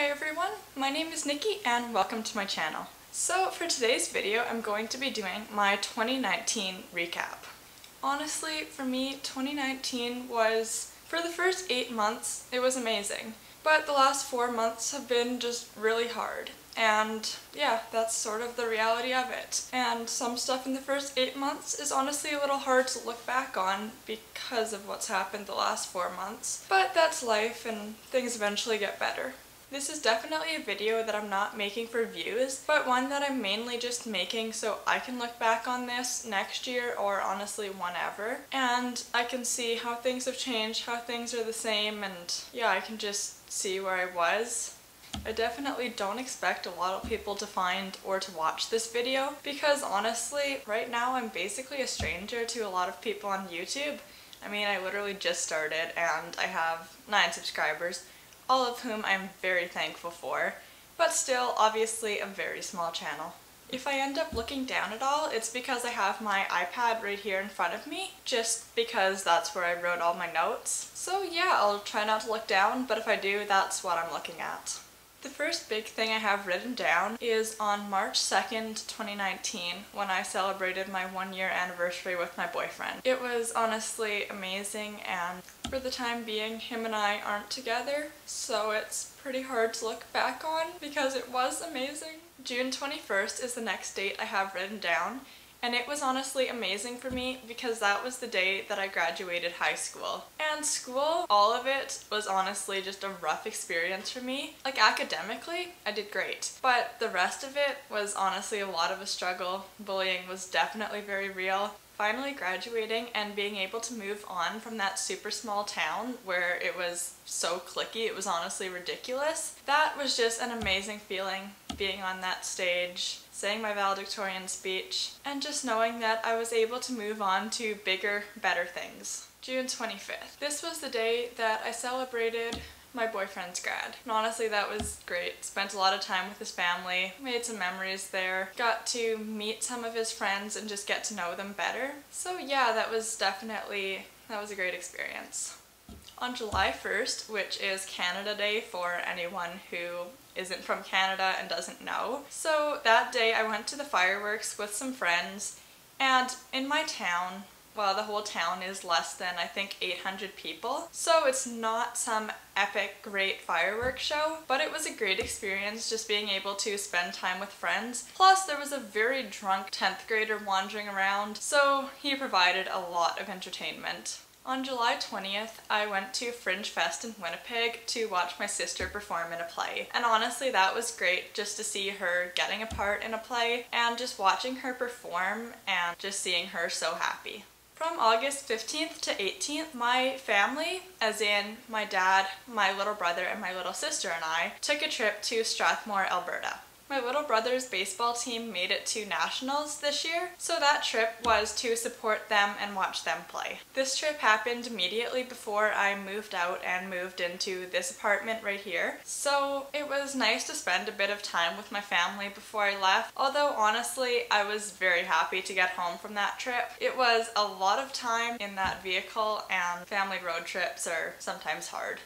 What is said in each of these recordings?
Hi everyone, my name is Nikki and welcome to my channel. So for today's video I'm going to be doing my 2019 recap. Honestly, for me 2019 was, for the first 8 months it was amazing, but the last 4 months have been just really hard. And yeah, that's sort of the reality of it. And some stuff in the first 8 months is honestly a little hard to look back on because of what's happened the last 4 months. But that's life and things eventually get better. This is definitely a video that I'm not making for views, but one that I'm mainly just making so I can look back on this next year or honestly whenever. And I can see how things have changed, how things are the same, and yeah, I can just see where I was. I definitely don't expect a lot of people to find or to watch this video because honestly, right now I'm basically a stranger to a lot of people on YouTube. I mean, I literally just started and I have 9 subscribers, all of whom I'm very thankful for, but still obviously a very small channel. If I end up looking down at all, it's because I have my iPad right here in front of me, just because that's where I wrote all my notes. So yeah, I'll try not to look down, but if I do, that's what I'm looking at. The first big thing I have written down is on March 2nd, 2019, when I celebrated my 1-year anniversary with my boyfriend. It was honestly amazing, and for the time being, him and I aren't together, so it's pretty hard to look back on because it was amazing. June 21st is the next date I have written down, and it was honestly amazing for me because that was the day that I graduated high school. And school, all of it, was honestly just a rough experience for me. Like academically, I did great, but the rest of it was honestly a lot of a struggle. Bullying was definitely very real. Finally graduating and being able to move on from that super small town where it was so cliquey, it was honestly ridiculous. That was just an amazing feeling, being on that stage, saying my valedictorian speech, and just knowing that I was able to move on to bigger, better things. June 25th. This was the day that I celebrated my boyfriend's grad. And honestly, that was great. Spent a lot of time with his family, made some memories there, got to meet some of his friends and just get to know them better. So yeah, that was a great experience. On July 1st, which is Canada Day for anyone who isn't from Canada and doesn't know. So that day I went to the fireworks with some friends, and in my town, well, the whole town is less than, I think, 800 people. So it's not some epic, great fireworks show, but it was a great experience just being able to spend time with friends. Plus, there was a very drunk 10th grader wandering around, so he provided a lot of entertainment. On July 20th, I went to Fringe Fest in Winnipeg to watch my sister perform in a play. And honestly, that was great just to see her getting a part in a play and just watching her perform and just seeing her so happy. From August 15th to 18th, my family, as in my dad, my little brother, and my little sister and I, took a trip to Strathmore, Alberta. My little brother's baseball team made it to nationals this year, so that trip was to support them and watch them play. This trip happened immediately before I moved out and moved into this apartment right here, so it was nice to spend a bit of time with my family before I left, although honestly I was very happy to get home from that trip. It was a lot of time in that vehicle, and family road trips are sometimes hard.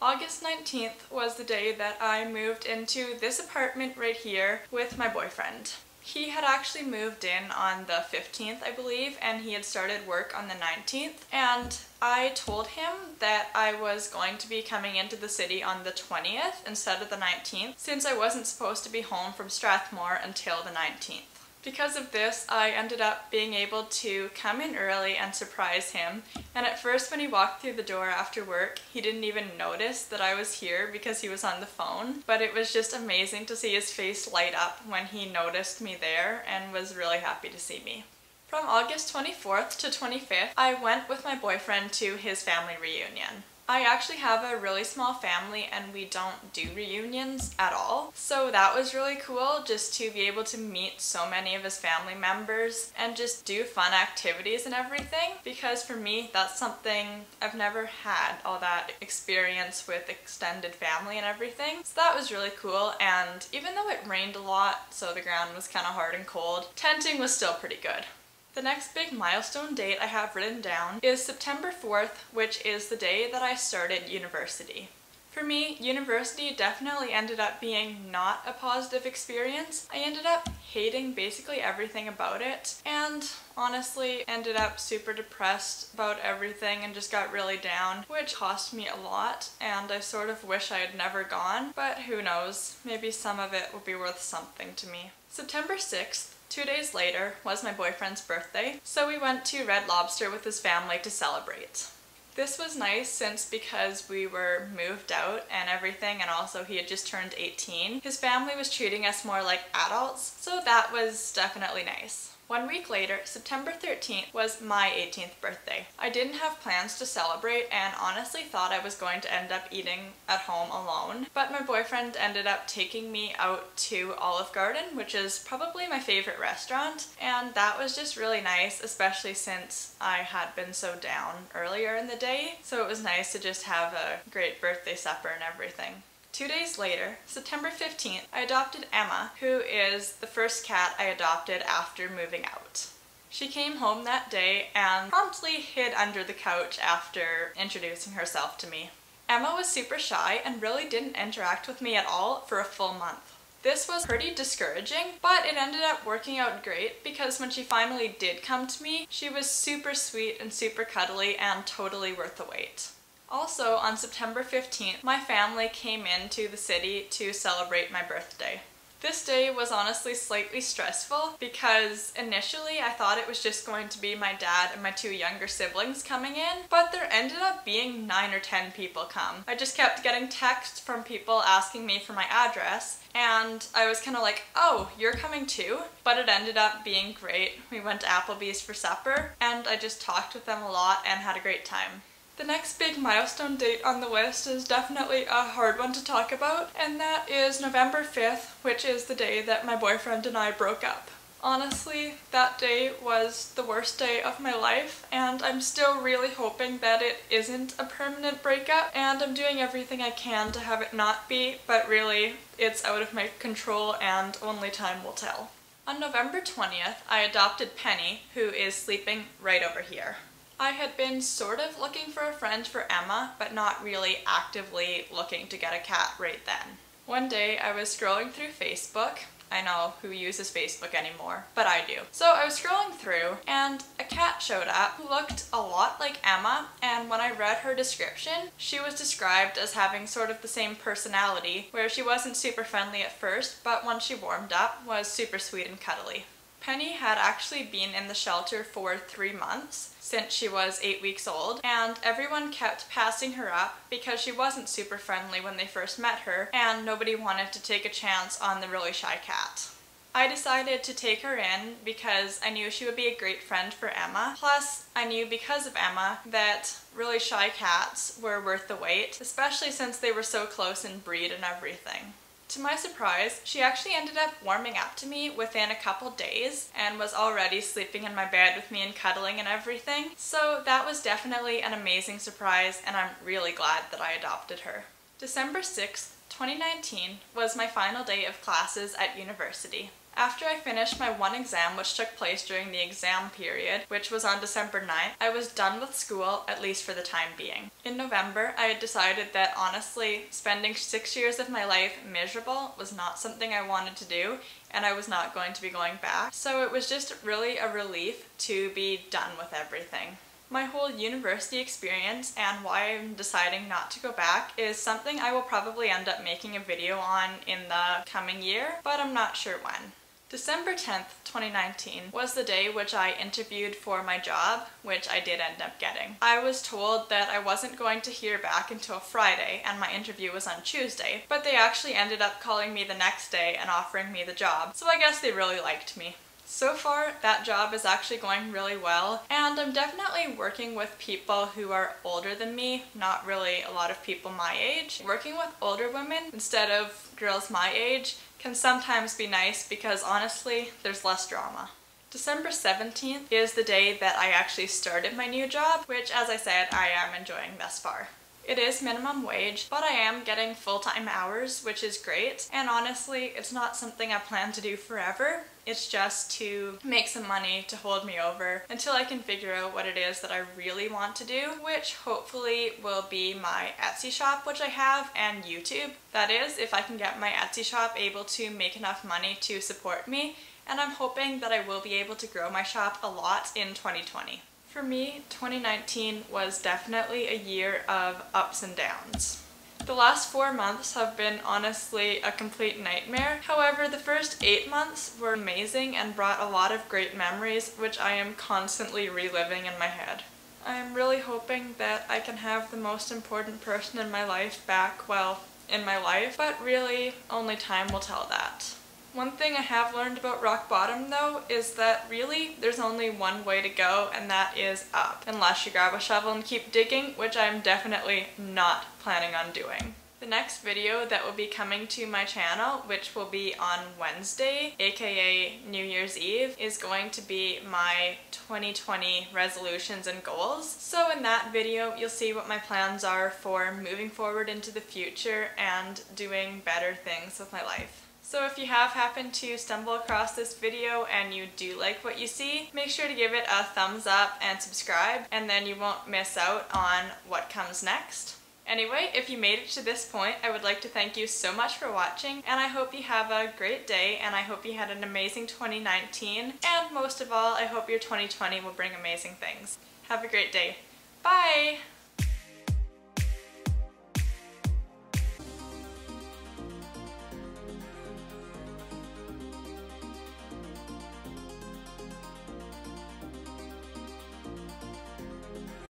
August 19th was the day that I moved into this apartment right here with my boyfriend. He had actually moved in on the 15th, I believe, and he had started work on the 19th, and I told him that I was going to be coming into the city on the 20th instead of the 19th, since I wasn't supposed to be home from Strathmore until the 19th. Because of this, I ended up being able to come in early and surprise him, and at first when he walked through the door after work, he didn't even notice that I was here because he was on the phone, but it was just amazing to see his face light up when he noticed me there and was really happy to see me. From August 24th to 25th, I went with my boyfriend to his family reunion. I actually have a really small family and we don't do reunions at all, so that was really cool just to be able to meet so many of his family members and just do fun activities and everything, because for me that's something I've never had, all that experience with extended family and everything. So that was really cool, and even though it rained a lot so the ground was kind of hard and cold, tenting was still pretty good. The next big milestone date I have written down is September 4th, which is the day that I started university. For me, university definitely ended up being not a positive experience. I ended up hating basically everything about it, and honestly ended up super depressed about everything and just got really down, which cost me a lot, and I sort of wish I had never gone, but who knows, maybe some of it will be worth something to me. September 6th, 2 days later, was my boyfriend's birthday, so we went to Red Lobster with his family to celebrate. This was nice because we were moved out and everything, and also he had just turned 18. His family was treating us more like adults, so that was definitely nice. 1 week later, September 13th, was my 18th birthday. I didn't have plans to celebrate and honestly thought I was going to end up eating at home alone, but my boyfriend ended up taking me out to Olive Garden, which is probably my favorite restaurant, and that was just really nice, especially since I had been so down earlier in the day, so it was nice to just have a great birthday supper and everything. 2 days later, September 15th, I adopted Emma, who is the first cat I adopted after moving out. She came home that day and promptly hid under the couch after introducing herself to me. Emma was super shy and really didn't interact with me at all for a full month. This was pretty discouraging, but it ended up working out great because when she finally did come to me, she was super sweet and super cuddly and totally worth the wait. Also, on September 15th, my family came into the city to celebrate my birthday. This day was honestly slightly stressful because initially I thought it was just going to be my dad and my 2 younger siblings coming in, but there ended up being 9 or 10 people come. I just kept getting texts from people asking me for my address, and I was kind of like, oh, you're coming too? But it ended up being great. We went to Applebee's for supper, and I just talked with them a lot and had a great time. The next big milestone date on the list is definitely a hard one to talk about, and that is November 5th, which is the day that my boyfriend and I broke up. Honestly, that day was the worst day of my life, and I'm still really hoping that it isn't a permanent breakup, and I'm doing everything I can to have it not be, but really, it's out of my control and only time will tell. On November 20th, I adopted Penny, who is sleeping right over here. I had been sort of looking for a friend for Emma, but not really actively looking to get a cat right then. One day I was scrolling through Facebook. I know who uses Facebook anymore, but I do. So I was scrolling through and a cat showed up who looked a lot like Emma, and when I read her description, she was described as having sort of the same personality, where she wasn't super friendly at first, but once she warmed up, was super sweet and cuddly. Penny had actually been in the shelter for 3 months, since she was 8 weeks old, and everyone kept passing her up because she wasn't super friendly when they first met her, and nobody wanted to take a chance on the really shy cat. I decided to take her in because I knew she would be a great friend for Emma, plus I knew because of Emma that really shy cats were worth the wait, especially since they were so close in breed and everything. To my surprise, she actually ended up warming up to me within a couple days and was already sleeping in my bed with me and cuddling and everything. So that was definitely an amazing surprise, and I'm really glad that I adopted her. December 6th, 2019 was my final day of classes at university. After I finished my one exam, which took place during the exam period, which was on December 9th, I was done with school, at least for the time being. In November, I had decided that honestly, spending 6 years of my life miserable was not something I wanted to do, and I was not going to be going back. So it was just really a relief to be done with everything. My whole university experience and why I'm deciding not to go back is something I will probably end up making a video on in the coming year, but I'm not sure when. December 10th, 2019 was the day which I interviewed for my job, which I did end up getting. I was told that I wasn't going to hear back until Friday and my interview was on Tuesday, but they actually ended up calling me the next day and offering me the job, so I guess they really liked me. So far, that job is actually going really well, and I'm definitely working with people who are older than me, not really a lot of people my age. Working with older women instead of girls my age can sometimes be nice because honestly, there's less drama. December 17th is the day that I actually started my new job, which as I said, I am enjoying thus far. It is minimum wage, but I am getting full-time hours, which is great. And honestly, it's not something I plan to do forever. It's just to make some money to hold me over until I can figure out what it is that I really want to do, which hopefully will be my Etsy shop, which I have, and YouTube. That is, if I can get my Etsy shop able to make enough money to support me, and I'm hoping that I will be able to grow my shop a lot in 2020. For me, 2019 was definitely a year of ups and downs. The last 4 months have been honestly a complete nightmare. However, the first 8 months were amazing and brought a lot of great memories, which I am constantly reliving in my head. I am really hoping that I can have the most important person in my life back, well, in my life, but really only time will tell that. One thing I have learned about rock bottom though is that really there's only one way to go, and that is up. Unless you grab a shovel and keep digging, which I'm definitely not planning on doing. The next video that will be coming to my channel, which will be on Wednesday, aka New Year's Eve, is going to be my 2020 resolutions and goals. So in that video, you'll see what my plans are for moving forward into the future and doing better things with my life. So if you have happened to stumble across this video and you do like what you see, make sure to give it a thumbs up and subscribe, and then you won't miss out on what comes next. Anyway, if you made it to this point, I would like to thank you so much for watching, and I hope you have a great day, and I hope you had an amazing 2019, and most of all, I hope your 2020 will bring amazing things. Have a great day. Bye!